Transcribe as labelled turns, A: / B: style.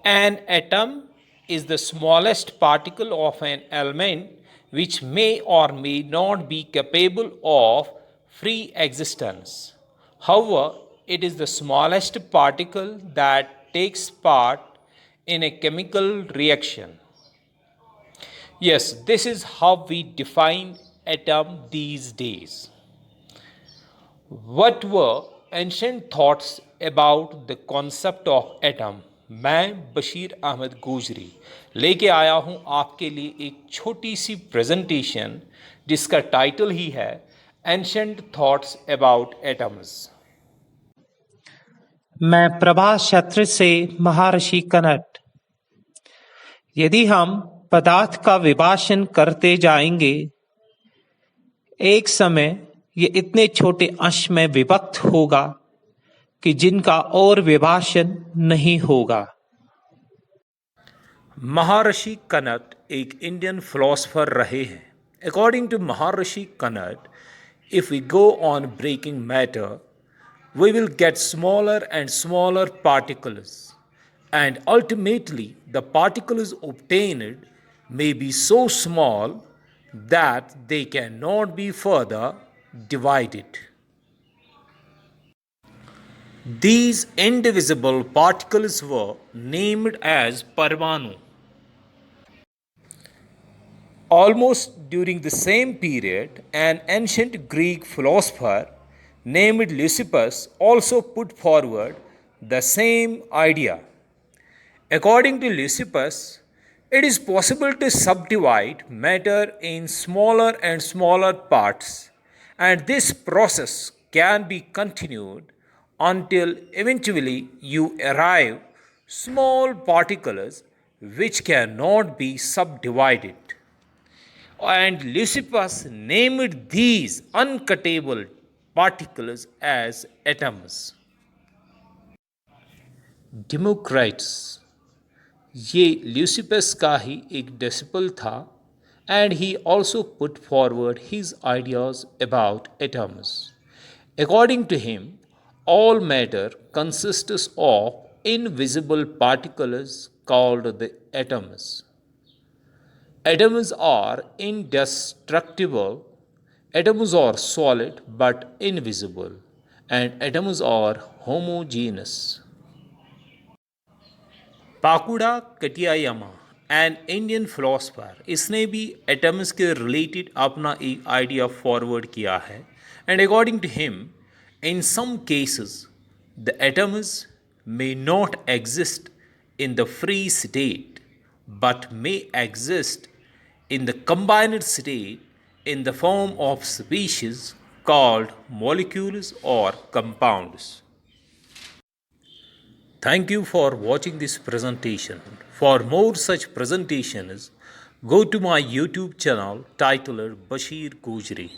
A: An atom is the smallest particle of an element which may or may not be capable of free existence. However, it is the smallest particle that takes part in a chemical reaction. Yes, this is how we define atom these days. What were ancient thoughts about the concept of atom? मैं बशीर अहमद गुजरी लेके आया हूं आपके लिए एक छोटी सी presentation जिसका टाइटल ही है एंशंट थॉट्स अबाउट एटम्स।
B: मैं प्रभा क्षेत्र से महर्षि कनट। यदि हम पदार्थ का विभाजन करते जाएंगे, एक समय ये इतने छोटे अंश में विभक्त होगा कि जिनका और विभाजन नहीं होगा।
A: महर्षि कनट एक इंडियन फिलोसफर रहे हैं। According to Maharshi Kanad, if we go on breaking matter, we will get smaller and smaller particles, and ultimately the particles obtained may be so small that they cannot be further divided. These indivisible particles were named as Parmanu. Almost during the same period, an ancient Greek philosopher named Lysippus also put forward the same idea. According to Lysippus, it is possible to subdivide matter in smaller and smaller parts, and this process can be continued until eventually you arrive small particles which cannot be subdivided. And Lysippus named these uncuttable particles as atoms. Democritus, ये Leucippus का ही एक disciple था, and he also put forward his ideas about atoms. According to him, all matter consists of invisible particles called the atoms. Atoms are indestructible, atoms are solid but invisible, and atoms are homogeneous. Pakudha Katyayana, an Indian philosopher, इसने भी atoms के related अपना एक idea forward किया है। And according to him, in some cases the atoms may not exist in the free state but may exist in the combined state in the form of species called molecules or compounds. Thank you for watching this presentation. For more such presentations, go to my YouTube channel titled Bashir Gujri.